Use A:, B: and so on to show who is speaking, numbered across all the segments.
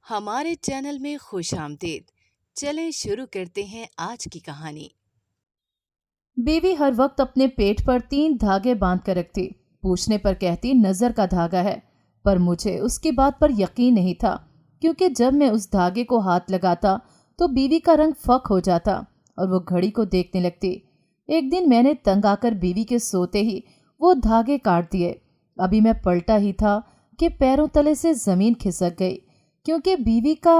A: ہمارے چینل میں خوش آمدید۔ چلیں شروع کرتے ہیں آج کی کہانی۔
B: بیوی ہر وقت اپنے پیٹ پر 3 دھاگے باندھ کر رکھتی، پوچھنے پر کہتی نظر کا دھاگا ہے، پر مجھے اس کی بات پر یقین نہیں تھا، کیونکہ جب میں اس دھاگے کو ہاتھ لگاتا تو بیوی کا رنگ فک ہو جاتا اور وہ گھڑی کو دیکھنے لگتی۔ ایک دن میں نے تنگ آ کر بیوی کے سوتے ہی وہ دھاگے کاٹ دیے۔ ابھی میں پلٹا ہی تھا کہ پیروں تلے سے زمین کھسک گئی، کیونکہ بیوی کا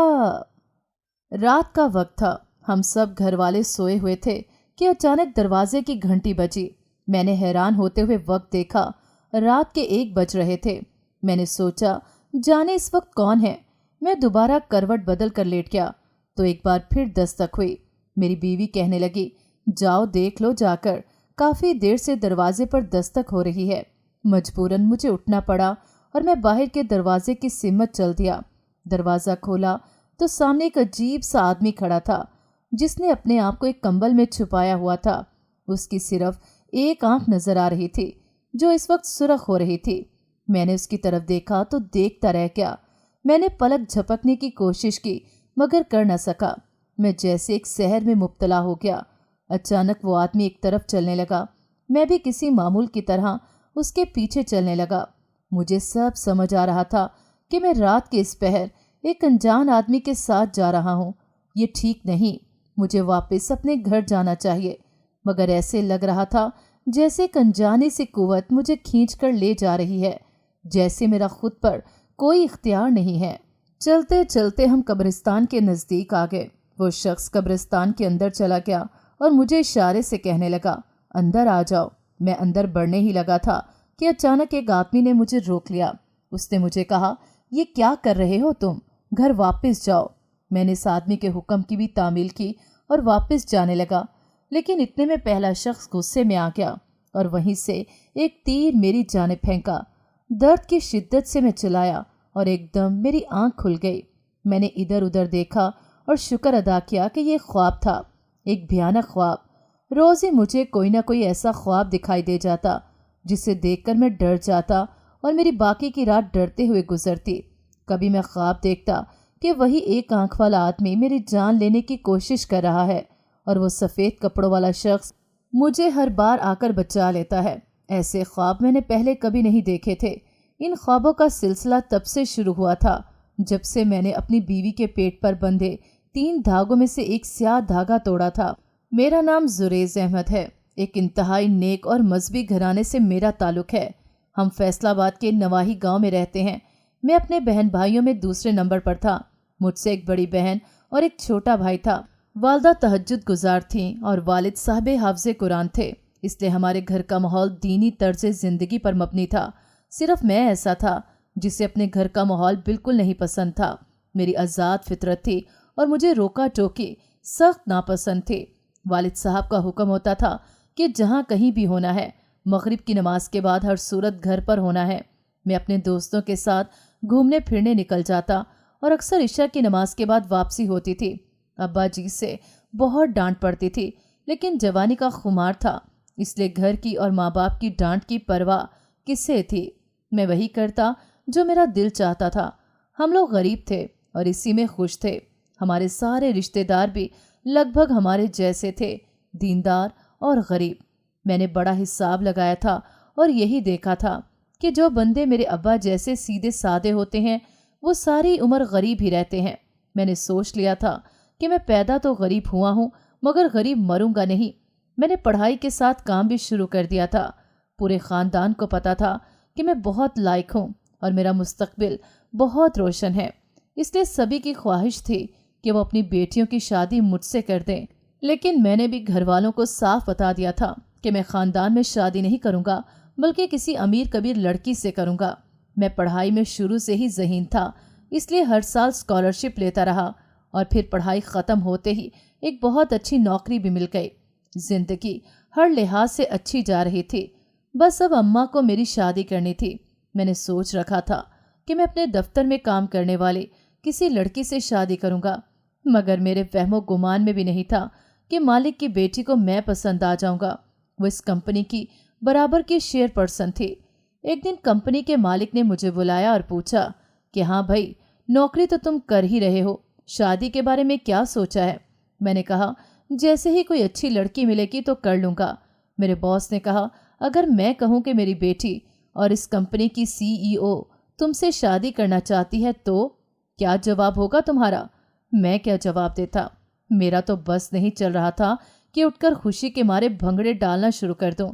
B: رات کا وقت تھا۔ ہم سب گھر والے سوئے ہوئے تھے کہ اچانک دروازے کی گھنٹی بجی۔ میں نے حیران ہوتے ہوئے وقت دیکھا، رات کے 1 بج رہے تھے۔ میں نے سوچا جانے اس وقت کون ہے۔ میں دوبارہ کروٹ بدل کر لیٹ گیا تو ایک بار پھر دستک ہوئی۔ میری بیوی کہنے لگی، جاؤ دیکھ لو جا کر، کافی دیر سے دروازے پر دستک ہو رہی ہے۔ مجبوراً مجھے اٹھنا پڑا اور میں باہر کے دروازے کی سمت چل دیا۔ دروازہ کھولا تو سامنے ایک عجیب سا آدمی کھڑا تھا، جس نے اپنے آپ کو ایک کمبل میں چھپایا ہوا تھا۔ اس کی صرف ایک آنکھ نظر آ رہی تھی، جو اس وقت سرخ ہو رہی تھی۔ میں نے اس کی طرف دیکھا تو دیکھتا رہ گیا۔ میں نے پلک جھپکنے کی کوشش کی مگر کر نہ سکا۔ میں جیسے ایک سحر میں مبتلا ہو گیا۔ اچانک وہ آدمی ایک طرف چلنے لگا۔ میں بھی کسی معمول کی طرح اس کے پیچھے چلنے لگا۔ مجھے سب سمجھ آ رہا تھا کہ میں رات کے اس پہر ایک انجان آدمی کے ساتھ جا رہا ہوں۔ یہ ٹھیک نہیں، مجھے واپس اپنے گھر جانا چاہیے، مگر ایسے لگ رہا تھا جیسے ایک انجانی سی قوت مجھے کھینچ کر لے جا رہی ہے، جیسے میرا خود پر کوئی اختیار نہیں ہے۔ چلتے چلتے ہم قبرستان کے نزدیک آ گئے۔ وہ شخص قبرستان کے اندر چلا گیا اور مجھے اشارے سے کہنے لگا، اندر آ جاؤ۔ میں اندر بڑھنے ہی لگا تھا کہ اچانک ایک آدمی نے مجھے روک لیا۔ اس نے مجھے کہا، یہ کیا کر رہے ہو تم؟ گھر واپس جاؤ۔ میں نے اس آدمی کے حکم کی بھی تعمیل کی اور واپس جانے لگا، لیکن اتنے میں پہلا شخص غصے میں آ گیا اور وہیں سے ایک تیر میری جانب پھینکا۔ درد کی شدت سے میں چلایا اور ایک دم میری آنکھ کھل گئی۔ میں نے ادھر ادھر دیکھا اور شکر ادا کیا کہ یہ خواب تھا، ایک بھیانک خواب۔ روز ہی مجھے کوئی نہ کوئی ایسا خواب دکھائی دے جاتا جسے دیکھ کر میں ڈر جاتا اور میری باقی کی رات ڈرتے ہوئے گزرتی۔ کبھی میں خواب دیکھتا کہ وہی ایک آنکھ والا آدمی میری جان لینے کی کوشش کر رہا ہے اور وہ سفید کپڑوں والا شخص مجھے ہر بار آ کر بچا لیتا ہے۔ ایسے خواب میں نے پہلے کبھی نہیں دیکھے تھے۔ ان خوابوں کا سلسلہ تب سے شروع ہوا تھا جب سے میں نے اپنی بیوی کے پیٹ پر بندھے 3 دھاگوں میں سے ایک سیاہ دھاگا توڑا تھا۔ میرا نام زریز احمد ہے۔ ایک انتہائی نیک اور مذہبی گھرانے سے میرا تعلق ہے۔ ہم فیصل آباد کے نواحی گاؤں میں رہتے ہیں۔ میں اپنے بہن بھائیوں میں دوسرے نمبر پر تھا۔ مجھ سے ایک بڑی بہن اور ایک چھوٹا بھائی تھا۔ والدہ تہجد گزار تھیں اور والد صاحب حافظ قرآن تھے، اس لیے ہمارے گھر کا ماحول دینی طرز زندگی پر مبنی تھا۔ صرف میں ایسا تھا جسے اپنے گھر کا ماحول بالکل نہیں پسند تھا۔ میری آزاد فطرت تھی اور مجھے روکا ٹوکی سخت ناپسند تھی۔ والد صاحب کا حکم ہوتا تھا کہ جہاں کہیں بھی ہونا ہے، مغرب کی نماز کے بعد ہر صورت گھر پر ہونا ہے۔ میں اپنے دوستوں کے ساتھ گھومنے پھرنے نکل جاتا اور اکثر عشاء کی نماز کے بعد واپسی ہوتی تھی۔ ابا جی سے بہت ڈانٹ پڑتی تھی، لیکن جوانی کا خمار تھا، اس لیے گھر کی اور ماں باپ کی ڈانٹ کی پرواہ کسے تھی؟ میں وہی کرتا جو میرا دل چاہتا تھا۔ ہم لوگ غریب تھے اور اسی میں خوش تھے۔ ہمارے سارے رشتہ دار بھی لگ بھگ ہمارے جیسے تھے، دیندار اور غریب۔ میں نے بڑا حساب لگایا تھا اور یہی دیکھا تھا کہ جو بندے میرے ابا جیسے سیدھے سادے ہوتے ہیں وہ ساری عمر غریب ہی رہتے ہیں۔ میں نے سوچ لیا تھا کہ میں پیدا تو غریب ہوا ہوں مگر غریب مروں گا نہیں۔ میں نے پڑھائی کے ساتھ کام بھی شروع کر دیا تھا۔ پورے خاندان کو پتا تھا کہ میں بہت لائق ہوں اور میرا مستقبل بہت روشن ہے، اس لیے سبھی کی خواہش تھی کہ وہ اپنی بیٹیوں کی شادی مجھ سے کر دیں۔ لیکن میں نے بھی گھر والوں کو صاف بتا دیا تھا کہ میں خاندان میں شادی نہیں کروں گا بلکہ کسی امیر کبیر لڑکی سے کروں گا۔ میں پڑھائی میں شروع سے ہی ذہین تھا، اس لیے ہر سال اسکالرشپ لیتا رہا اور پھر پڑھائی ختم ہوتے ہی ایک بہت اچھی نوکری بھی مل گئی۔ زندگی ہر لحاظ سے اچھی جا رہی تھی، بس اب اماں کو میری شادی کرنی تھی۔ میں نے سوچ رکھا تھا کہ میں اپنے دفتر میں کام کرنے والے کسی لڑکی سے شادی کروں گا، مگر میرے وہم و گمان میں بھی نہیں تھا کہ مالک کی بیٹی کو میں پسند آ جاؤں گا۔ وہ اس کمپنی کی برابر کی شیئر پرسن تھی۔ ایک دن کمپنی کے مالک نے مجھے بلایا اور پوچھا کہ ہاں بھائی، नौकरी तो तुम कर ही रहे हो, शादी के बारे में क्या सोचा है? मैंने कहा, जैसे ही कोई अच्छी लड़की मिलेगी तो कर लूँगा। मेरे बॉस ने कहा, अगर मैं कहूँ कि मेरी बेटी और इस कंपनी की CEO तुमसे शादी करना चाहती है तो क्या जवाब होगा तुम्हारा? मैं क्या जवाब देता? मेरा तो बस नहीं चल रहा था कि उठकर खुशी के मारे भंगड़े डालना शुरू कर दूं।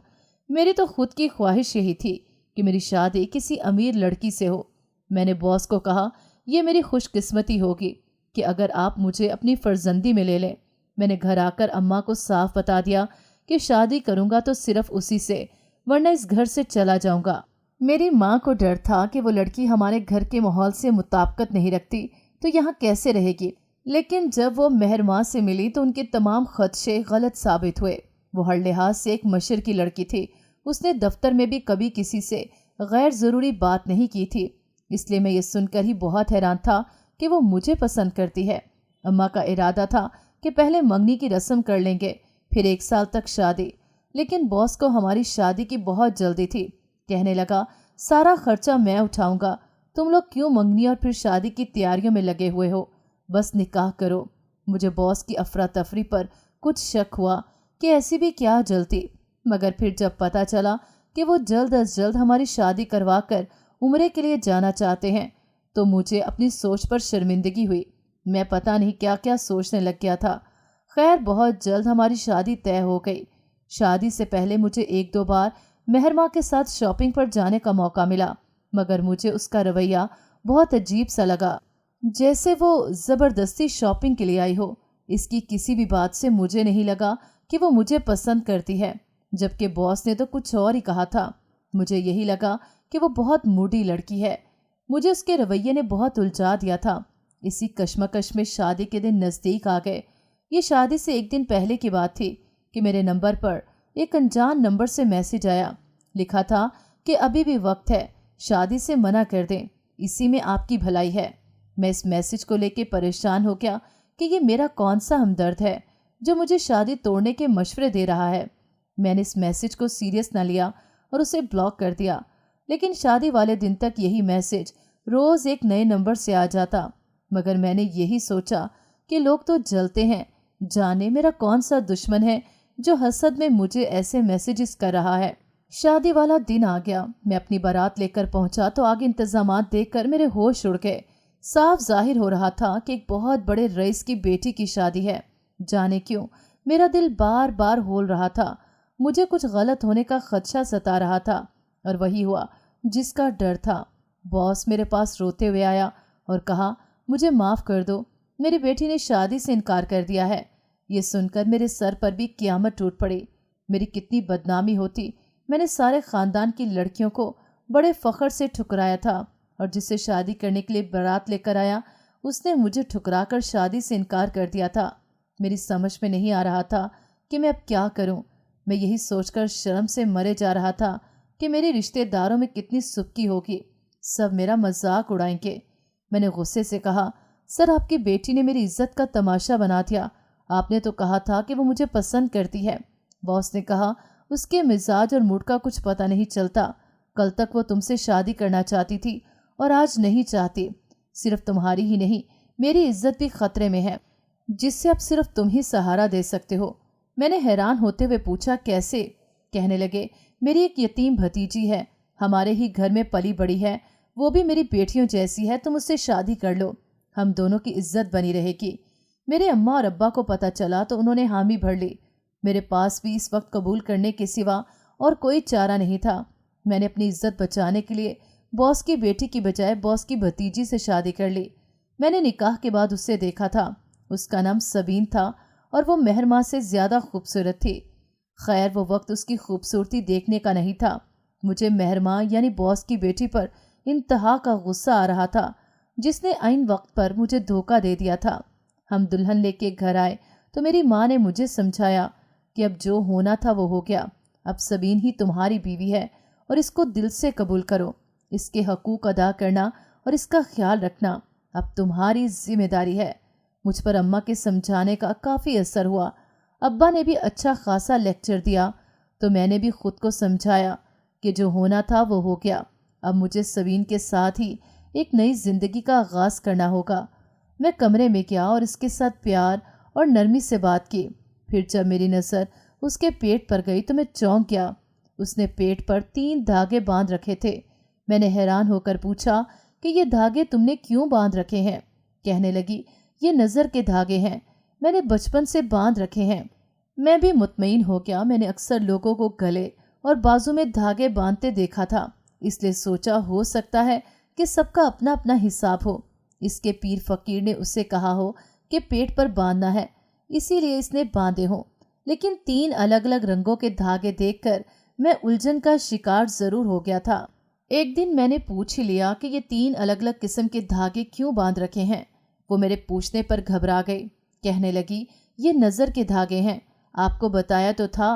B: मेरी तो खुद की ख्वाहिश यही थी कि मेरी शादी किसी अमीर लड़की से हो। मैंने बॉस को कहा, यह मेरी खुशकिस्मती होगी कि अगर आप मुझे अपनी फर्जंदी में ले लें। मैंने घर आकर अम्मा को साफ बता दिया कि शादी करूंगा तो सिर्फ उसी से, वरना इस घर से चला जाऊंगा। मेरी माँ को डर था कि वो लड़की हमारे घर के माहौल से मुताबिकत नहीं रखती तो यहाँ कैसे रहेगी, लेकिन जब वो मेहरमा से मिली तो उनके तमाम खदशे गलत साबित हुए। वो हर लिहाज से एक मशर की लड़की थी। उसने दफ्तर में भी कभी किसी से गैर ज़रूरी बात नहीं की थी, इसलिए मैं ये सुनकर ही बहुत हैरान था कि वो मुझे पसंद करती है। अम्मा का इरादा था कि पहले मंगनी की रस्म कर लेंगे, फिर 1 साल तक शादी, लेकिन बॉस को हमारी शादी की बहुत जल्दी थी। कहने लगा, सारा खर्चा मैं उठाऊंगा, तुम लोग क्यों मंगनी और फिर शादी की तैयारियों में लगे हुए हो, बस निकाह करो। मुझे बॉस की अफरा तफरी पर कुछ शक हुआ कि ऐसी भी क्या जल्दी, मगर फिर जब पता चला कि वो जल्द अज जल्द हमारी शादी करवा कर उम्रे के लिए जाना चाहते हैं तो मुझे अपनी सोच पर शर्मिंदगी हुई। मैं पता नहीं क्या क्या सोचने लग गया था। खैर, बहुत जल्द हमारी शादी तय हो गई। शादी से पहले मुझे 1-2 बार मेहरमा के साथ शॉपिंग पर जाने का मौका मिला, मगर मुझे उसका रवैया बहुत अजीब सा लगा, जैसे वो ज़बरदस्ती शॉपिंग के लिए आई हो। इसकी किसी भी बात से मुझे नहीं लगा कि वो मुझे पसंद करती है, जबकि बॉस ने तो कुछ और ही कहा था। मुझे यही लगा कि वो बहुत मूडी लड़की है। मुझे उसके रवैये ने बहुत उलझा दिया था। इसी कश्मकश में शादी के दिन नज़दीक आ गए। ये शादी से 1 दिन पहले की बात थी कि मेरे नंबर पर एक अनजान नंबर से मैसेज आया। लिखा था कि अभी भी वक्त है, शादी से मना कर दें, इसी में आपकी भलाई है। मैं इस मैसेज को लेकर परेशान हो गया कि ये मेरा कौन सा हमदर्द है जो मुझे शादी तोड़ने के मशवरे दे रहा है। मैंने इस मैसेज को सीरियस न लिया और उसे ब्लॉक कर दिया, लेकिन शादी वाले दिन तक यही मैसेज रोज़ एक नए नंबर से आ जाता। मगर मैंने यही सोचा कि लोग तो जलते हैं, जाने मेरा कौन सा दुश्मन है जो हसद में मुझे ऐसे मैसेजेस कर रहा है। शादी वाला दिन आ गया। मैं अपनी बारात लेकर पहुंचा तो आगे इंतजामात देखकर मेरे होश उड़ गए। साफ जाहिर हो रहा था कि एक बहुत बड़े रईस की बेटी की शादी है। जाने क्यों मेरा दिल बार बार होल रहा था। मुझे कुछ गलत होने का खदशा सता रहा था, और वही हुआ जिसका डर था। बॉस मेरे पास रोते हुए आया और कहा, मुझे माफ़ कर दो, मेरी बेटी ने शादी से इनकार कर दिया है। ये सुनकर मेरे सर पर भी क़यामत टूट पड़ी। मेरी कितनी बदनामी होती। मैंने सारे ख़ानदान की लड़कियों को बड़े फ़ख्र से ठुकराया था, और जिससे शादी करने के लिए बारात लेकर आया उसने मुझे ठुकरा कर शादी से इनकार कर दिया था। मेरी समझ में नहीं आ रहा था कि मैं अब क्या करूं। मैं यही सोचकर शर्म से मरे जा रहा था कि मेरे रिश्तेदारों में कितनी सुबकी होगी, सब मेरा मजाक उड़ाएंगे। मैंने गुस्से से कहा, सर आपकी बेटी ने मेरी इज्जत का तमाशा बना दिया। आपने तो कहा था कि वो मुझे पसंद करती है। बॉस ने कहा, उसके मिजाज और मूड का कुछ पता नहीं चलता। कल तक वो तुमसे शादी करना चाहती थी और आज नहीं चाहती। सिर्फ तुम्हारी ही नहीं, मेरी इज्जत भी खतरे में है, जिससे अब सिर्फ तुम ही सहारा दे सकते हो। मैंने हैरान होते हुए पूछा, कैसे? कहने लगे, मेरी एक यतीम भतीजी है, हमारे ही घर में पली बड़ी है, वो भी मेरी बेटियों जैसी है, तुम उससे शादी कर लो, हम दोनों की इज्जत बनी रहेगी। मेरे अम्मा और अब्बा को पता चला तो उन्होंने हामी भर ली। मेरे पास भी इस वक्त कबूल करने के सिवा और कोई चारा नहीं था। मैंने अपनी इज्जत बचाने के लिए बॉस की बेटी की बजाय बॉस की भतीजी से शादी कर ली। मैंने निकाह के बाद उससे देखा था। उसका नाम सबीन था और वो मेहरमा से ज़्यादा खूबसूरत थी। खैर, वो वक्त उसकी खूबसूरती देखने का नहीं था। मुझे मेहरमा यानी बॉस की बेटी पर इंतहा का गुस्सा आ रहा था, जिसने आइन वक्त पर मुझे धोखा दे दिया था। हम दुल्हन लेके घर आए तो मेरी माँ ने मुझे समझाया कि अब जो होना था वो हो गया। अब सबीन ही तुम्हारी बीवी है और इसको दिल से कबूल करो। इसके हकूक़ अदा करना और इसका ख्याल रखना अब तुम्हारी जिम्मेदारी है। मुझ पर अम्मा के समझाने का काफ़ी असर हुआ। अब्बा ने भी अच्छा खासा लेक्चर दिया तो मैंने भी खुद को समझाया कि जो होना था वो हो गया। अब मुझे सबीन के साथ ही एक नई जिंदगी का आगाज करना होगा। मैं कमरे में गया और इसके साथ प्यार और नरमी से बात की। फिर जब मेरी नज़र उसके पेट पर गई तो मैं चौंक गया। उसने पेट पर 3 धागे बांध रखे थे। मैंने हैरान होकर पूछा कि ये धागे तुमने क्यों बांध रखे हैं? कहने लगी, ये नज़र के धागे हैं, मैंने बचपन से बांध रखे हैं। मैं भी मुतमईन हो गया। मैंने अक्सर लोगों को गले और बाजू में धागे बांधते देखा था, इसलिए सोचा हो सकता है कि सबका अपना अपना हिसाब हो। इसके पीर फकीर ने उससे कहा हो कि पेट पर बांधना है, इसीलिए इसने बांधे हो। लेकिन 3 अलग अलग रंगों के धागे देखकर मैं उलझन का शिकार जरूर हो गया था। एक दिन मैंने पूछ ही लिया कि ये 3 अलग अलग किस्म के धागे क्यों बांध रखे हैं। वो मेरे पूछने पर घबरा गई। कहने लगी, ये नज़र के धागे हैं, आपको बताया तो था।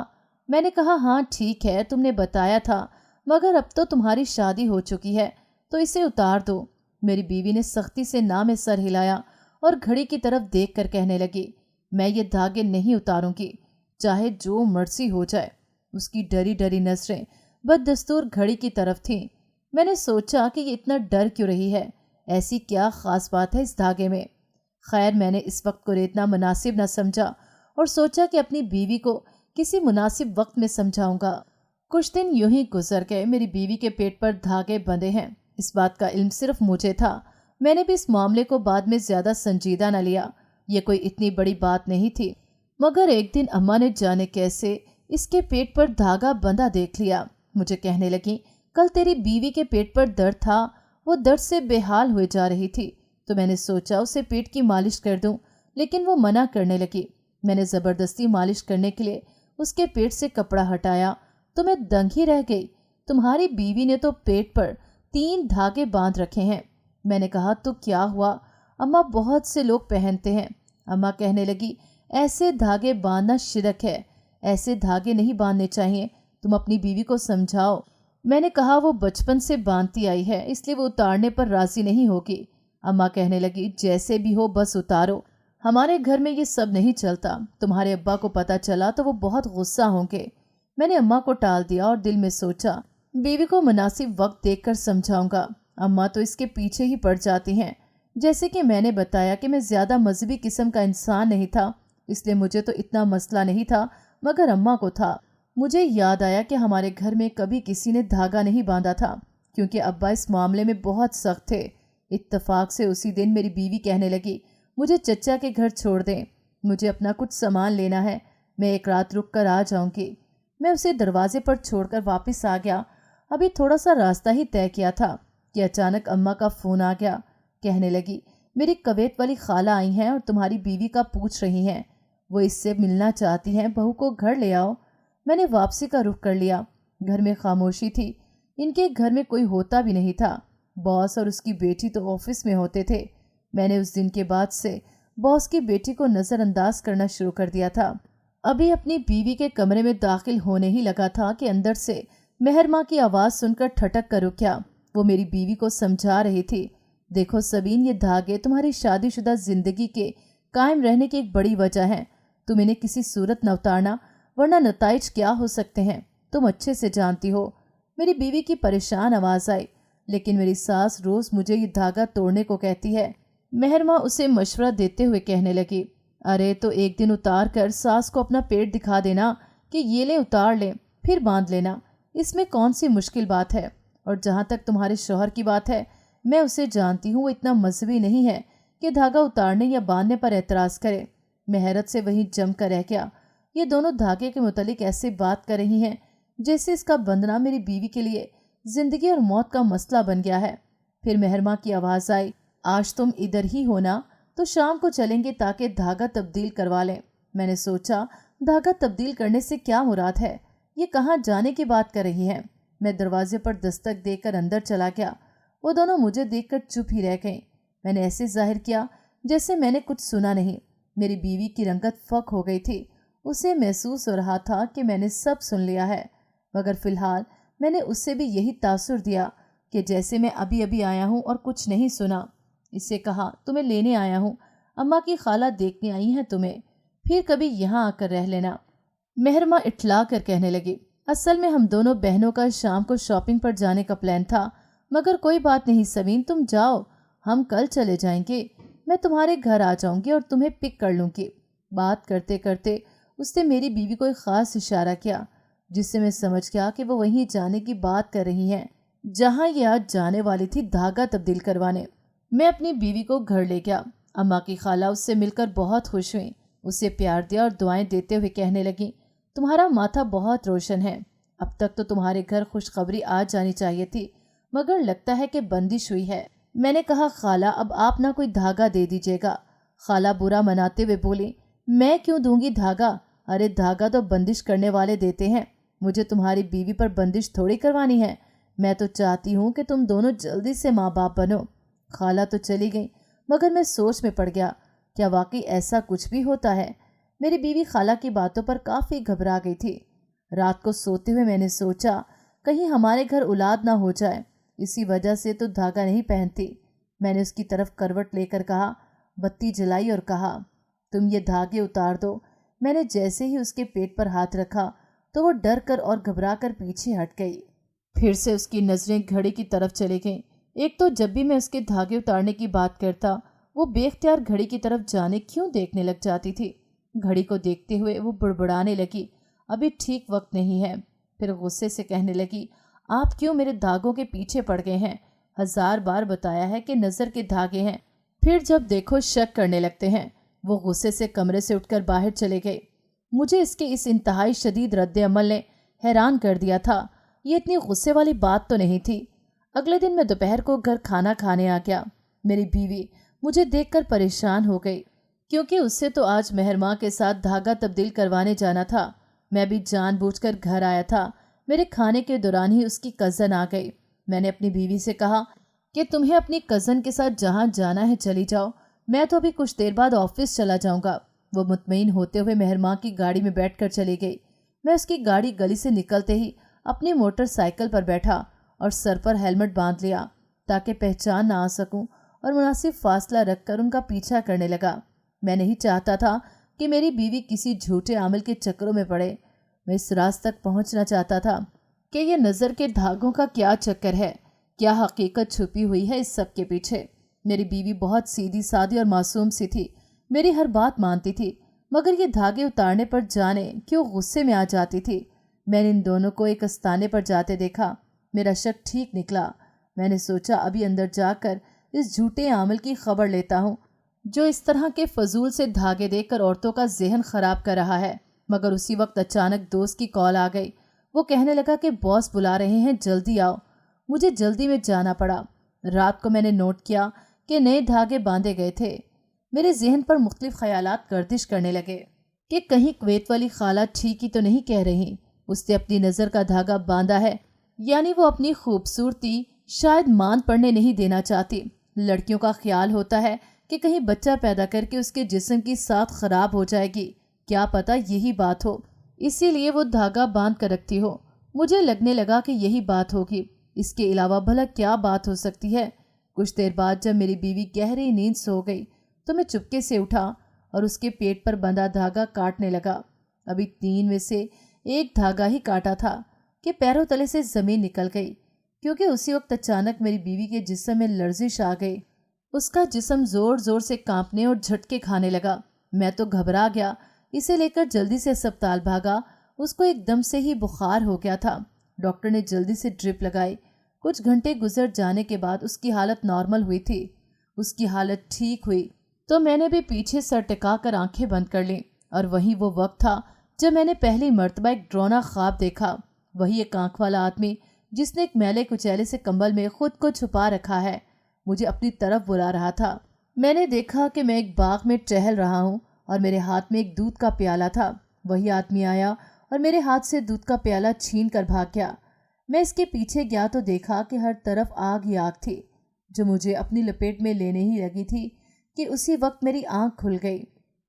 B: मैंने कहा, हाँ ठीक है, तुमने बताया था, मगर अब तो तुम्हारी शादी हो चुकी है तो इसे उतार दो। मेरी बीवी ने सख्ती से ना में सर हिलाया और घड़ी की तरफ देख कर कहने लगी, मैं ये धागे नहीं उतारूंगी, चाहे जो मर्जी हो जाए। उसकी डरी डरी नजरें बददस्तूर घड़ी की तरफ थीं। मैंने सोचा कि ये इतना डर क्यों रही है, ऐसी क्या खास बात है इस धागे में। खैर, मैंने इस वक्त को रेतना मुनासिब न समझा और सोचा कि अपनी बीवी को किसी मुनासिब वक्त में समझाऊंगा। कुछ दिन यूं ही गुजर गए। मेरी बीवी के पेट पर धागे बंधे हैं, इस बात का इल्म सिर्फ मुझे था। मैंने भी इस मामले को बाद में ज्यादा संजीदा न लिया, ये कोई इतनी बड़ी बात नहीं थी। मगर एक दिन अम्मा ने जाने कैसे इसके पेट पर धागा बंधा देख लिया। मुझे कहने लगी, कल तेरी बीवी के पेट पर दर्द था, वो दर्द से बेहाल हुए जा रही थी, तो मैंने सोचा उसे पेट की मालिश कर दूं, लेकिन वो मना करने लगी। मैंने ज़बरदस्ती मालिश करने के लिए उसके पेट से कपड़ा हटाया तो मैं दंग ही रह गई। तुम्हारी बीवी ने तो पेट पर 3 धागे बांध रखे हैं। मैंने कहा, तो क्या हुआ अम्मा, बहुत से लोग पहनते हैं। अम्मा कहने लगी, ऐसे धागे बांधना शिरक है, ऐसे धागे नहीं बांधने चाहिए, तुम अपनी बीवी को समझाओ। मैंने कहा, वो बचपन से बांधती आई है, इसलिए वो उतारने पर राजी नहीं होगी। अम्मा कहने लगी, जैसे भी हो बस उतारो, हमारे घर में ये सब नहीं चलता, तुम्हारे अब्बा को पता चला तो वो बहुत गुस्सा होंगे। मैंने अम्मा को टाल दिया और दिल में सोचा, बीवी को मुनासिब वक्त देखकर समझाऊंगा। अम्मा तो इसके पीछे ही पड़ जाती हैं। जैसे कि मैंने बताया कि मैं ज़्यादा मजहबी किस्म का इंसान नहीं था, इसलिए मुझे तो इतना मसला नहीं था, मगर अम्मा को था। मुझे याद आया कि हमारे घर में कभी किसी ने धागा नहीं बांधा था, क्योंकि अब्बा इस मामले में बहुत सख्त थे। इत्तफाक से उसी दिन मेरी बीवी कहने लगी, मुझे चचा के घर छोड़ दें, मुझे अपना कुछ सामान लेना है, मैं एक रात रुक कर आ जाऊंगी। मैं उसे दरवाजे पर छोड़कर वापस आ गया। अभी थोड़ा सा रास्ता ही तय किया था कि अचानक अम्मा का फ़ोन आ गया। कहने लगी, मेरी कवैत वाली खाला आई हैं और तुम्हारी बीवी का पूछ रही हैं, वो इससे मिलना चाहती हैं, बहू को घर ले आओ। मैंने वापसी का रुख कर लिया। घर में खामोशी थी, इनके घर में कोई होता भी नहीं था। बॉस और उसकी बेटी तो ऑफिस में होते थे। मैंने उस दिन के बाद से बॉस की बेटी को नज़रअंदाज करना शुरू कर दिया था। अभी अपनी बीवी के कमरे में दाखिल होने ही लगा था कि अंदर से मेहर माँ की आवाज़ सुनकर ठटक कर रुका। वो मेरी बीवी को समझा रही थी, देखो सबीन, ये धागे तुम्हारी शादीशुदा जिंदगी के कायम रहने की एक बड़ी वजह है। तुम इन्हें किसी सूरत न उतारना, वरना नताइज क्या हो सकते हैं तुम अच्छे से जानती हो। मेरी बीवी की परेशान आवाज़ आई, लेकिन मेरी सास रोज़ मुझे ये धागा तोड़ने को कहती है। मेहर माँ उसे मशवरा देते हुए कहने लगी, अरे तो एक दिन उतार कर सास को अपना पेट दिखा देना कि ये ले उतार ले, फिर बांध लेना, इसमें कौन सी मुश्किल बात है। और जहाँ तक तुम्हारे शौहर की बात है, मैं उसे जानती हूँ, वो इतना मजहबी नहीं है कि धागा उतारने या बांधने पर एतराज़ करे। मैं हैरत से वहीं जम कर रह गया। ये दोनों धागे के मुतालिक ऐसे बात कर रही हैं जैसे इसका बंधना मेरी बीवी के लिए जिंदगी और मौत का मसला बन गया है। फिर मेहर माँ की आवाज़ आई, आज तुम इधर ही होना तो शाम को चलेंगे ताकि धागा तब्दील करवा लें। मैंने सोचा, धागा तब्दील करने से क्या मुराद है, ये कहाँ जाने की बात कर रही हैं। मैं दरवाजे पर दस्तक देकर अंदर चला गया। वो दोनों मुझे देखकर चुप ही रह गईं। मैंने ऐसे जाहिर किया जैसे मैंने कुछ सुना नहीं। मेरी बीवी की रंगत फक हो गई थी। उसे महसूस हो रहा था कि मैंने सब सुन लिया है, मगर फिलहाल मैंने उससे भी यही तासुर दिया कि जैसे मैं अभी अभी आया हूँ और कुछ नहीं सुना। इससे कहा, तुम्हें लेने आया हूँ, अम्मा की खाला देखने आई हैं तुम्हें, फिर कभी यहाँ आकर रह लेना। मेहर माँ इठला कर कहने लगी, असल में हम दोनों बहनों का शाम को शॉपिंग पर जाने का प्लान था, मगर कोई बात नहीं समीन, तुम जाओ, हम कल चले जाएंगे। मैं तुम्हारे घर आ जाऊंगी और तुम्हें पिक कर लूंगी। बात करते करते उसने मेरी बीवी को एक खास इशारा किया, जिससे मैं समझ गया कि वो वहीं जाने की बात कर रही हैं जहां ये आज जाने वाली थी धागा तब्दील करवाने। मैं अपनी बीवी को घर ले गया। अम्मा की खाला उससे मिलकर बहुत खुश हुई, उसे प्यार दिया और दुआएं देते हुए कहने लगी, तुम्हारा माथा बहुत रोशन है। अब तक तो तुम्हारे घर खुशखबरी आ जानी चाहिए थी, मगर लगता है कि बंदिश हुई है। मैंने कहा, खाला अब आप ना कोई धागा दे दीजिएगा। खाला बुरा मनाते हुए बोली, मैं क्यों दूंगी धागा? अरे धागा तो बंदिश करने वाले देते हैं, मुझे तुम्हारी बीवी पर बंदिश थोड़ी करवानी है। मैं तो चाहती हूँ कि तुम दोनों जल्दी से माँ बाप बनो। खाला तो चली गई, मगर मैं सोच में पड़ गया, क्या वाकई ऐसा कुछ भी होता है? मेरी बीवी खाला की बातों पर काफ़ी घबरा गई थी। रात को सोते हुए मैंने सोचा, कहीं हमारे घर औलाद ना हो जाए, इसी वजह से तो धागा नहीं पहनती। मैंने उसकी तरफ करवट लेकर कहा, बत्ती जलाई और कहा, तुम ये धागे उतार दो। मैंने जैसे ही उसके पेट पर हाथ रखा तो वो डर कर और घबरा कर पीछे हट गई। फिर से उसकी नज़रें घड़ी की तरफ चली गईं। एक तो जब भी मैं उसके धागे उतारने की बात करता, वो बेख्तियार घड़ी की तरफ जाने क्यों देखने लग जाती थी। घड़ी को देखते हुए वो बुड़बुड़ाने लगी, अभी ठीक वक्त नहीं है। फिर गुस्से से कहने लगी, आप क्यों मेरे धागों के पीछे पड़ गए हैं? 1000 बार बताया है कि नज़र के धागे हैं, फिर जब देखो शक करने लगते हैं। वो गुस्से से कमरे से उठकर बाहर चले गए। मुझे इसके इस इंतहाई शदीद रद्द अमल ने हैरान कर दिया था। ये इतनी गुस्से वाली बात तो नहीं थी। अगले दिन मैं दोपहर को घर खाना खाने आ गया। मेरी बीवी मुझे देखकर परेशान हो गई, क्योंकि उससे तो आज मेहरमा के साथ धागा तब्दील करवाने जाना था। मैं भी जानबूझकर घर आया था। मेरे खाने के दौरान ही उसकी कज़न आ गई। मैंने अपनी बीवी से कहा कि तुम्हें अपनी कज़न के साथ जहाँ जाना है चली जाओ, मैं तो अभी कुछ देर बाद ऑफिस चला जाऊँगा। वो मुतमईन होते हुए मेहरमा की गाड़ी में बैठकर चली गई। मैं उसकी गाड़ी गली से निकलते ही अपनी मोटरसाइकिल पर बैठा और सर पर हेलमेट बांध लिया, ताकि पहचान ना आ सकूं, और मुनासिब फासला रखकर उनका पीछा करने लगा। मैं नहीं चाहता था कि मेरी बीवी किसी झूठे आमिल के चक्करों में पड़े। मैं इस राज तक पहुंचना चाहता था कि ये नज़र के धागों का क्या चक्कर है, क्या हकीकत छुपी हुई है इस सब के पीछे। मेरी बीवी बहुत सीधी सादी और मासूम सी थी, मेरी हर बात मानती थी, मगर ये धागे उतारने पर जाने क्यों गुस्से में आ जाती थी। मैंने इन दोनों को एक आस्ताने पर जाते देखा। मेरा शक ठीक निकला। मैंने सोचा अभी अंदर जाकर इस झूठे आमिल की खबर लेता हूँ, जो इस तरह के फजूल से धागे देकर औरतों का जहन खराब कर रहा है। मगर उसी वक्त अचानक दोस्त की कॉल आ गई। वो कहने लगा कि बॉस बुला रहे हैं, जल्दी आओ। मुझे जल्दी में जाना पड़ा। रात को मैंने नोट किया कि नए धागे बांधे गए थे। मेरे जहन पर मुख्तलिफ ख्यालात गर्दिश करने लगे कि कहीं कुवैत वाली खाला ठीक ही तो नहीं कह रही। उसने अपनी नज़र का धागा बांधा है, यानी वो अपनी खूबसूरती शायद मान पड़ने नहीं देना चाहती। लड़कियों का ख्याल होता है कि कहीं बच्चा पैदा करके उसके जिस्म की साथ खराब हो जाएगी, क्या पता यही बात हो, इसीलिए वो धागा बांध कर रखती हो। मुझे लगने लगा कि यही बात होगी, इसके अलावा भला क्या बात हो सकती है। कुछ देर बाद जब मेरी बीवी गहरी नींद सो गई तो मैं चुपके से उठा और उसके पेट पर बंधा धागा काटने लगा। अभी 3 में से एक धागा ही काटा था कि पैरों तले से ज़मीन निकल गई, क्योंकि उसी वक्त अचानक मेरी बीवी के जिस्म में लर्जिश आ गई। उसका जिस्म ज़ोर ज़ोर से कांपने और झटके खाने लगा। मैं तो घबरा गया, इसे लेकर जल्दी से अस्पताल भागा। उसको एकदम से ही बुखार हो गया था। डॉक्टर ने जल्दी से ड्रिप लगाई। कुछ घंटे गुजर जाने के बाद उसकी हालत नॉर्मल हुई थी। उसकी हालत ठीक हुई तो मैंने भी पीछे सर टिका कर आंखें बंद कर लीं, और वही वो वक्त था जब मैंने पहली मर्तबा एक डरावना ख्वाब देखा। वही एक आंख वाला आदमी जिसने एक मैले कुचैले से कंबल में खुद को छुपा रखा है, मुझे अपनी तरफ बुला रहा था। मैंने देखा कि मैं एक बाग में टहल रहा हूँ और मेरे हाथ में एक दूध का प्याला था। वही आदमी आया और मेरे हाथ से दूध का प्याला छीन कर भाग गया। मैं इसके पीछे गया तो देखा कि हर तरफ आग ही आग थी, जो मुझे अपनी लपेट में लेने ही लगी थी कि उसी वक्त मेरी आंख खुल गई।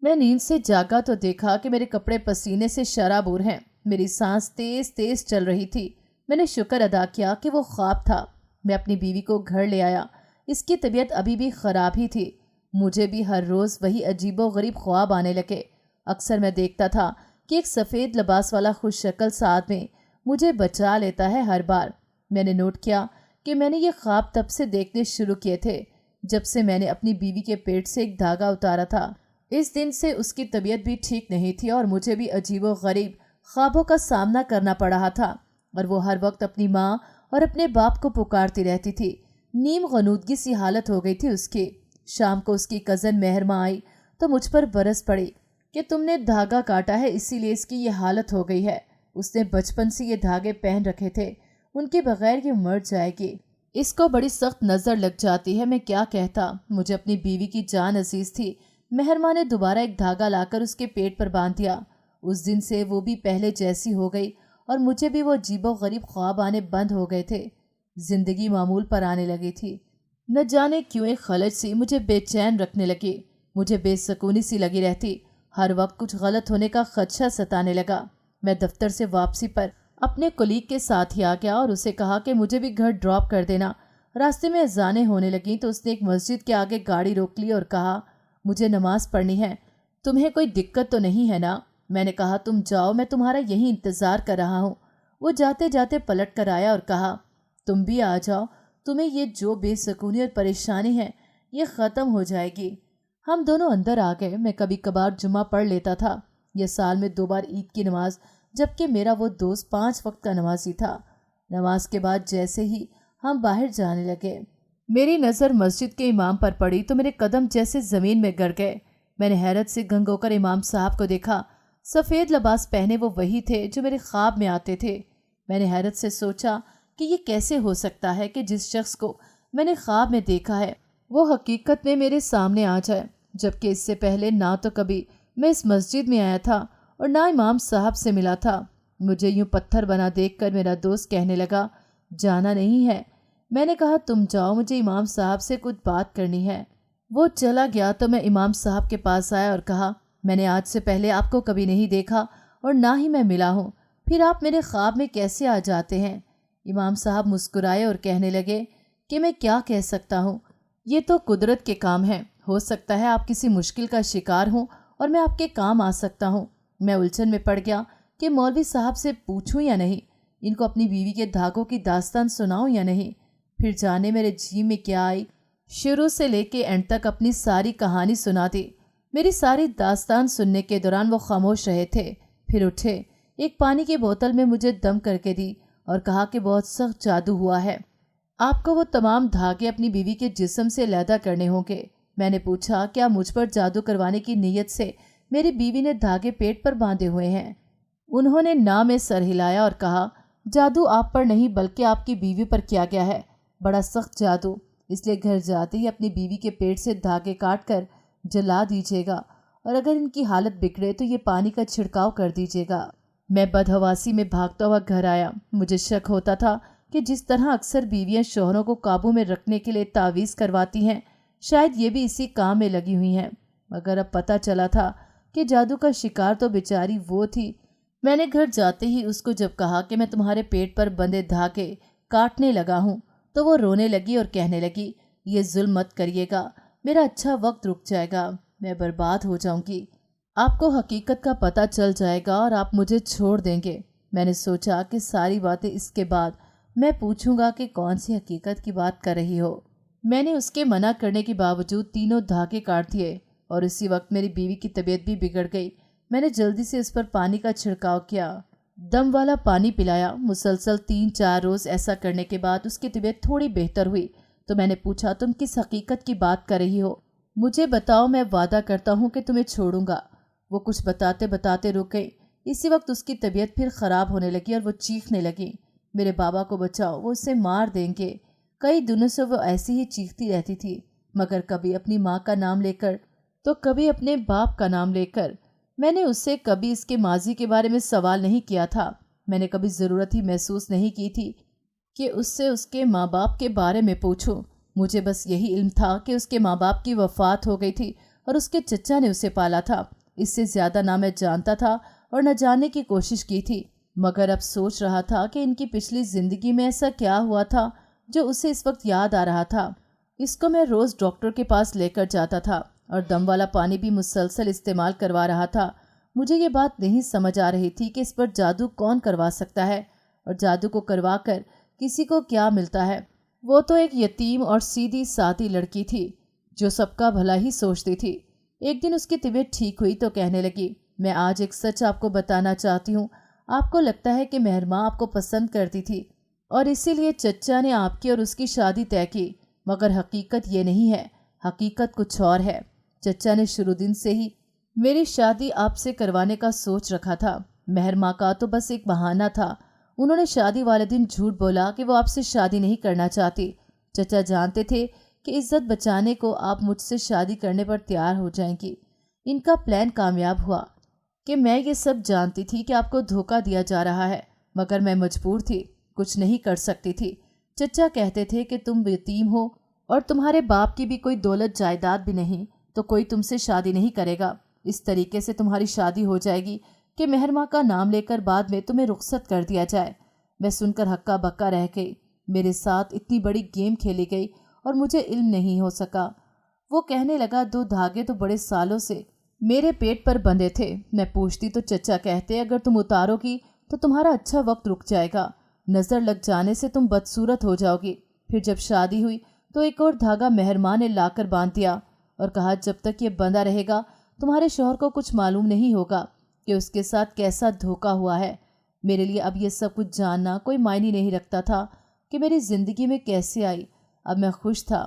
B: मैं नींद से जागा तो देखा कि मेरे कपड़े पसीने से शराबूर हैं। मेरी सांस तेज तेज चल रही थी। मैंने शुक्र अदा किया कि वो ख्वाब था। मैं अपनी बीवी को घर ले आया। इसकी तबीयत अभी भी ख़राब ही थी। मुझे भी हर रोज़ वही अजीबो गरीब ख्वाब आने लगे। अक्सर मैं देखता था कि एक सफ़ेद लिबास वाला खुश शक्ल सा आदमी मुझे बचा लेता है हर बार। मैंने नोट किया کہ میں نے یہ خواب تب سے دیکھنے شروع کیے تھے جب سے میں نے اپنی بیوی کے پیٹ سے ایک دھاگا اتارا تھا۔ اس دن سے اس کی طبیعت بھی ٹھیک نہیں تھی اور مجھے بھی عجیب و غریب خوابوں کا سامنا کرنا پڑ رہا تھا، اور وہ ہر وقت اپنی ماں اور اپنے باپ کو پکارتی رہتی تھی۔ نیم غنودگی سی حالت ہو گئی تھی اس کی۔ شام کو اس کی کزن مہر ماں آئی تو مجھ پر برس پڑی کہ تم نے دھاگا کاٹا ہے، اسی لیے اس کی یہ حالت ہو گئی ہے۔ اس نے بچپن سے یہ دھاگے پہن رکھے تھے، ان کے بغیر یہ مر جائے گی۔ اس کو بڑی سخت نظر لگ جاتی ہے، میں کیا کہتا، مجھے اپنی بیوی کی جان عزیز تھی۔ مہر ماں نے دوبارہ ایک دھاگا لا کر اس کے پیٹ پر باندھ دیا۔ اس دن سے وہ بھی پہلے جیسی ہو گئی اور مجھے بھی وہ عجیب و غریب خواب آنے بند ہو گئے تھے۔ زندگی معمول پر آنے لگی تھی۔ نہ جانے کیوں ایک خلج سی مجھے بے چین رکھنے لگی، مجھے بے سکونی سی لگی رہتی، ہر وقت کچھ غلط ہونے کا خدشہ ستانے لگا۔ میں دفتر سے واپسی پر اپنے کولیگ کے ساتھ ہی آ گیا اور اسے کہا کہ مجھے بھی گھر ڈراپ کر دینا۔ راستے میں اذانیں ہونے لگیں تو اس نے ایک مسجد کے آگے گاڑی روک لی اور کہا، مجھے نماز پڑھنی ہے، تمہیں کوئی دقت تو نہیں ہے نا؟ میں نے کہا، تم جاؤ، میں تمہارا یہی انتظار کر رہا ہوں۔ وہ جاتے جاتے پلٹ کر آیا اور کہا، تم بھی آ جاؤ، تمہیں یہ جو بے سکونی اور پریشانی ہے یہ ختم ہو جائے گی۔ ہم دونوں اندر آ گئے۔ میں کبھی کبھار جمعہ پڑھ لیتا تھا، یہ سال میں 2 بار عید کی نماز، جبکہ میرا وہ دوست 5 وقت کا نمازی تھا۔ نماز کے بعد جیسے ہی ہم باہر جانے لگے، میری نظر مسجد کے امام پر پڑی تو میرے قدم جیسے زمین میں گر گئے۔ میں نے حیرت سے گنگ ہو کر امام صاحب کو دیکھا۔ سفید لباس پہنے وہ وہی تھے جو میرے خواب میں آتے تھے۔ میں نے حیرت سے سوچا کہ یہ کیسے ہو سکتا ہے کہ جس شخص کو میں نے خواب میں دیکھا ہے وہ حقیقت میں میرے سامنے آ جائے، جبکہ اس سے پہلے نہ تو کبھی میں اس مسجد میں آیا تھا اور نہ امام صاحب سے ملا تھا۔ مجھے یوں پتھر بنا دیکھ کر میرا دوست کہنے لگا، جانا نہیں ہے؟ میں نے کہا، تم جاؤ، مجھے امام صاحب سے کچھ بات کرنی ہے۔ وہ چلا گیا تو میں امام صاحب کے پاس آیا اور کہا، میں نے آج سے پہلے آپ کو کبھی نہیں دیکھا اور نہ ہی میں ملا ہوں، پھر آپ میرے خواب میں کیسے آ جاتے ہیں؟ امام صاحب مسکرائے اور کہنے لگے کہ میں کیا کہہ سکتا ہوں، یہ تو قدرت کے کام ہیں، ہو سکتا ہے آپ کسی مشکل کا شکار ہوں اور میں آپ کے کام آ سکتا ہوں۔ میں الجھن میں پڑ گیا کہ مولوی صاحب سے پوچھوں یا نہیں، ان کو اپنی بیوی کے دھاگوں کی داستان سناؤں یا نہیں۔ پھر جانے میرے جی میں کیا آئی، شروع سے لے کے اینڈ تک اپنی ساری کہانی سنا دی۔ میری ساری داستان سننے کے دوران وہ خاموش رہے تھے، پھر اٹھے، ایک پانی کی بوتل میں مجھے دم کر کے دی اور کہا کہ بہت سخت جادو ہوا ہے، آپ کو وہ تمام دھاگے اپنی بیوی کے جسم سے علیحدہ کرنے ہوں گے۔ میں نے پوچھا، کیا مجھ پر جادو کروانے کی نیت سے میری بیوی نے دھاگے پیٹ پر باندھے ہوئے ہیں؟ انہوں نے نہ میں سر ہلایا اور کہا، جادو آپ پر نہیں بلکہ آپ کی بیوی پر کیا گیا ہے، بڑا سخت جادو، اس لیے گھر جاتے ہی اپنی بیوی کے پیٹ سے دھاگے کاٹ کر جلا دیجیے گا، اور اگر ان کی حالت بگڑے تو یہ پانی کا چھڑکاؤ کر دیجیے گا۔ میں بدحواسی میں بھاگتا ہوا گھر آیا۔ مجھے شک ہوتا تھا کہ جس طرح اکثر بیویاں شوہروں کو قابو میں رکھنے کے لیے تعویذ کرواتی ہیں، شاید یہ بھی اسی کام میں لگی ہوئی ہیں، مگر اب پتہ چلا تھا کہ جادو کا شکار تو بیچاری وہ تھی۔ میں نے گھر جاتے ہی اس کو جب کہا کہ میں تمہارے پیٹ پر بندھے دھاگے کاٹنے لگا ہوں تو وہ رونے لگی اور کہنے لگی، یہ ظلم مت کریے گا، میرا اچھا وقت رک جائے گا، میں برباد ہو جاؤں گی، آپ کو حقیقت کا پتہ چل جائے گا اور آپ مجھے چھوڑ دیں گے۔ میں نے سوچا کہ ساری باتیں اس کے بعد میں پوچھوں گا کہ کون سی حقیقت کی بات کر رہی ہو۔ میں نے اس کے منع کرنے کے باوجود تینوں دھاگے کاٹ دیے اور اسی وقت میری بیوی کی طبیعت بھی بگڑ گئی۔ میں نے جلدی سے اس پر پانی کا چھڑکاؤ کیا، دم والا پانی پلایا۔ مسلسل 3-4 روز ایسا کرنے کے بعد اس کی طبیعت تھوڑی بہتر ہوئی تو میں نے پوچھا، تم کس حقیقت کی بات کر رہی ہو؟ مجھے بتاؤ، میں وعدہ کرتا ہوں کہ تمہیں چھوڑوں گا۔ وہ کچھ بتاتے بتاتے رک گئی۔ اسی وقت اس کی طبیعت پھر خراب ہونے لگی اور وہ چیخنے لگی، میرے بابا کو بچاؤ، وہ اسے مار دیں گے۔ کئی دنوں سے وہ ایسی ہی چیختی رہتی تھی، مگر کبھی اپنی ماں کا نام لے کر تو کبھی اپنے باپ کا نام لے کر۔ میں نے اس سے کبھی اس کے ماضی کے بارے میں سوال نہیں کیا تھا۔ میں نے کبھی ضرورت ہی محسوس نہیں کی تھی کہ اس سے اس کے ماں باپ کے بارے میں پوچھوں۔ مجھے بس یہی علم تھا کہ اس کے ماں باپ کی وفات ہو گئی تھی اور اس کے چچا نے اسے پالا تھا۔ اس سے زیادہ نہ میں جانتا تھا اور نہ جاننے کی کوشش کی تھی، مگر اب سوچ رہا تھا کہ ان کی پچھلی زندگی میں ایسا کیا ہوا تھا جو اسے اس وقت یاد آ رہا تھا۔ اس کو میں روز ڈاکٹر کے پاس لے کر جاتا تھا اور دم والا پانی بھی مسلسل استعمال کروا رہا تھا۔ مجھے یہ بات نہیں سمجھ آ رہی تھی کہ اس پر جادو کون کروا سکتا ہے اور جادو کو کروا کر کسی کو کیا ملتا ہے۔ वो तो एक यतीम और सीधी सादी लड़की थी जो सबका भला ही सोचती थी। एक दिन उसकी तबीयत ठीक हुई तो कहने लगी, मैं आज एक सच आपको बताना चाहती हूँ। आपको लगता है कि मेहरमा आपको पसंद करती थी और इसीलिए चचा ने आपकी और उसकी शादी तय की, मगर हकीकत ये नहीं है, हकीकत कुछ और है। चचा ने शुरू दिन से ही मेरी शादी आपसे करवाने का सोच रखा था। मेहरमा का तो बस एक बहाना था। उन्होंने शादी वाले दिन झूठ बोला कि वो आपसे शादी नहीं करना चाहती। चचा जानते थे कि इज्जत बचाने को आप मुझसे शादी करने पर तैयार हो जाएंगी। इनका प्लान कामयाब हुआ कि मैं ये सब जानती थी कि आपको धोखा दिया जा रहा है, मगर मैं मजबूर थी, कुछ नहीं कर सकती थी। चचा कहते थे कि तुम यतीम हो और तुम्हारे बाप की भी कोई दौलत जायदाद भी नहीं, तो कोई तुमसे शादी नहीं करेगा। इस तरीके से तुम्हारी शादी हो जाएगी कि मेहरमा का नाम लेकर बाद में तुम्हें रुखसत कर दिया जाए। मैं सुनकर हक्का बक्का रह गई। मेरे साथ इतनी बड़ी गेम खेली गई और मुझे इल्म नहीं हो सका। वो कहने लगा, 2 धागे तो बड़े सालों से मेरे पेट पर बंधे थे। मैं पूछती तो चचा कहते, अगर तुम उतारोगी तो तुम्हारा अच्छा वक्त रुक जाएगा, नज़र लग जाने से तुम बदसूरत हो जाओगी। फिर जब शादी हुई तो एक और धागा मेहरमा ने लाकर बांध दिया और कहा, जब तक ये बंधा रहेगा तुम्हारे शौहर को कुछ मालूम नहीं होगा कि उसके साथ कैसा धोखा हुआ है। मेरे लिए अब ये सब कुछ जानना कोई मायने नहीं रखता था कि मेरी ज़िंदगी में कैसे आई। अब मैं खुश था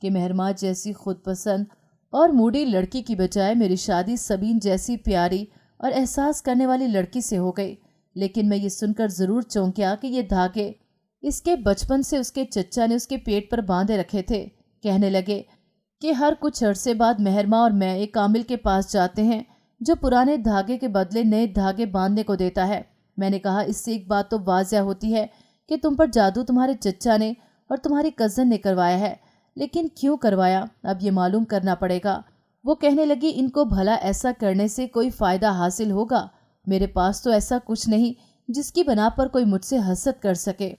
B: कि मेहरमा जैसी खुद पसंद और मूडी लड़की की बजाय मेरी शादी सबीन जैसी प्यारी और एहसास करने वाली लड़की से हो गई। लेकिन मैं ये सुनकर ज़रूर चौंकिया कि ये धागे इसके बचपन से उसके चचा ने उसके पेट पर बांधे रखे थे। कहने लगे कि हर कुछ अरसे बाद मेहरमा और मैं एक कामिल के पास जाते हैं जो पुराने धागे के बदले नए धागे बांधने को देता है। मैंने कहा, इससे एक बात तो वाज़िया होती है कि तुम पर जादू तुम्हारे चचा ने और तुम्हारी कज़न ने करवाया है, लेकिन क्यों करवाया अब ये मालूम करना पड़ेगा। वो कहने लगी, इनको भला ऐसा करने से कोई फ़ायदा हासिल होगा? मेरे पास तो ऐसा कुछ नहीं जिसकी बना पर कोई मुझसे हसद कर सके।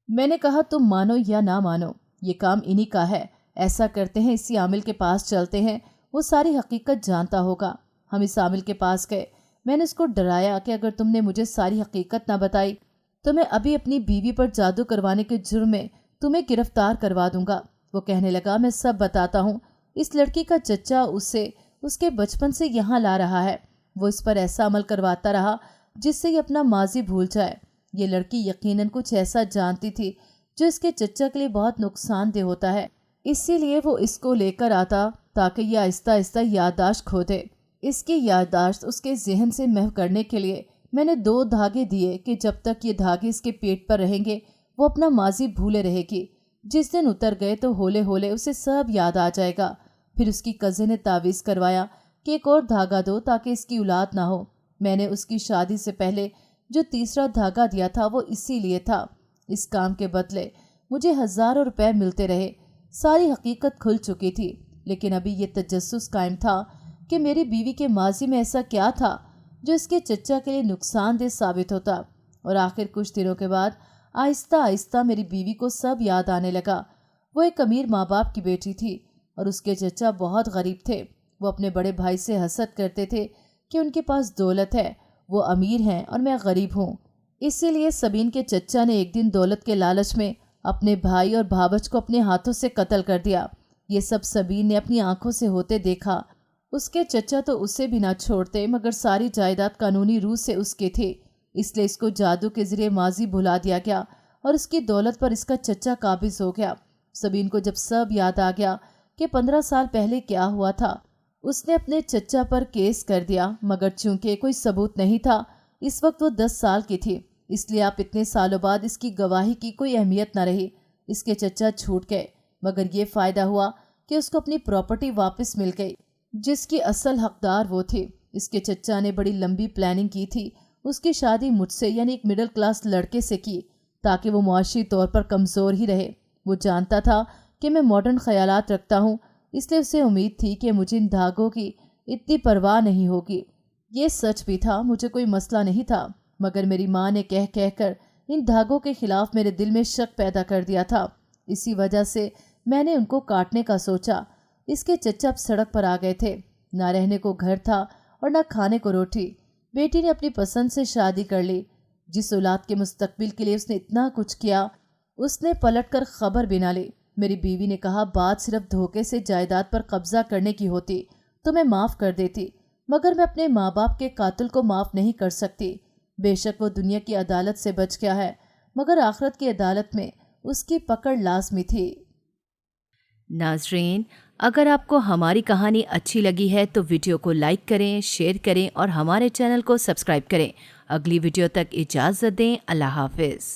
B: मैंने कहा, तुम मानो या ना मानो ये काम इन्हीं का है। ऐसा करते हैं, इसी आमिल के पास चलते हैं, वो सारी हकीकत जानता होगा। हम इस आमिल के पास गए। मैंने उसको डराया कि अगर तुमने मुझे सारी हकीकत ना बताई तो मैं अभी अपनी बीवी पर जादू करवाने के जुर्म में तुम्हें गिरफ्तार करवा दूंगा। वो कहने लगा, मैं सब बताता हूँ। इस लड़की का चचा उसे उसके बचपन से यहाँ ला रहा है। वो इस पर ऐसा अमल करवाता रहा जिससे ये अपना माजी भूल जाए। ये लड़की यकीनन कुछ ऐसा जानती थी जो इसके चचा के लिए बहुत नुकसानदेह होता है, इसीलिए वो इसको लेकर आता ताकि ये आहिस्ता आहिस्ता याददाश्त खो दे। इसकी याददाश्त उसके जहन से महव करने के लिए मैंने 2 धागे दिए कि जब तक ये धागे इसके पेट पर रहेंगे वो अपना माजी भूले रहेगी। जिस दिन उतर गए तो होले होले उसे सब याद आ जाएगा। फिर उसकी कज़न ने तावीज़ करवाया कि एक और धागा दो ताकि इसकी औलाद ना हो। मैंने उसकी शादी से पहले जो तीसरा धागा दिया था वो इसीलिए था। इस काम के बदले मुझे हज़ारों रुपए मिलते रहे। सारी हकीकत खुल चुकी थी, लेकिन अभी ये तजस्सुस कायम था कि मेरी बीवी के माजी में ऐसा क्या था जो इसके चचा के लिए नुकसानदेह साबित होता। और आखिर कुछ दिनों के बाद आहिस्ता आहिस्ता मेरी बीवी को सब याद आने लगा। वो एक अमीर माँ बाप की बेटी थी और उसके चचा बहुत गरीब थे। वो अपने बड़े भाई से हसद करते थे कि उनके पास दौलत है, वो अमीर हैं और मैं गरीब हूँ। इसीलिए सबीन के चचा ने एक दिन दौलत के लालच में अपने भाई और भावच को अपने हाथों से कत्ल कर दिया। ये सब सबीन ने अपनी आंखों से होते देखा। उसके चचा तो उसे भी ना छोड़ते, मगर सारी जायदाद कानूनी रूप से उसके थे, इसलिए इसको जादू के जरिए माजी भुला दिया गया और उसकी दौलत पर इसका चचा काबिज हो गया। सबीन को जब सब याद आ गया कि 15 साल पहले क्या हुआ था, उसने अपने चचा पर केस कर दिया, मगर चूंकि कोई सबूत नहीं था, इस वक्त वो 10 साल की थी, इसलिए आप इतने सालों बाद इसकी गवाही की कोई अहमियत न रही। इसके चचा छूट गए, मगर ये फ़ायदा हुआ कि उसको अपनी प्रॉपर्टी वापस मिल गई जिसकी असल हकदार वो थे। इसके चचा ने बड़ी लंबी प्लानिंग की थी। उसकी शादी मुझसे यानी एक मिडिल क्लास लड़के से की ताकि वो मुआशी तौर पर कमज़ोर ही रहे। वो जानता था कि मैं मॉडर्न ख्यालात रखता हूँ, इसलिए उसे उम्मीद थी कि मुझे इन धागों की इतनी परवाह नहीं होगी। ये सच भी था, मुझे कोई मसला नहीं था, मगर मेरी माँ ने कह कह कर इन धागों के खिलाफ मेरे दिल में शक पैदा कर दिया था। इसी वजह से मैंने उनको काटने का सोचा। इसके चचा अब सड़क पर आ गए थे, ना रहने को घर था और ना खाने को रोटी। बेटी ने अपनी पसंद से शादी कर ली। जिस औलाद के मुस्तकबिल के लिए उसने इतना कुछ किया, उसने पलटकर खबर भी ना ली। मेरी बीवी ने कहा, बात सिर्फ धोखे से जायदाद पर कब्जा करने की होती तो मैं माफ कर देती, मगर मैं अपने माँ बाप के कातिल को माफ नहीं कर सकती। बेशक वो दुनिया की अदालत से बच गया है, मगर आखिरत की अदालत में उसकी पकड़ लाजमी थी।
A: नाजरीन, अगर आपको हमारी कहानी अच्छी लगी है तो वीडियो को लाइक करें, शेयर करें और हमारे चैनल को सब्सक्राइब करें। अगली वीडियो तक इजाज़त दें। अल्लाह हाफिज़।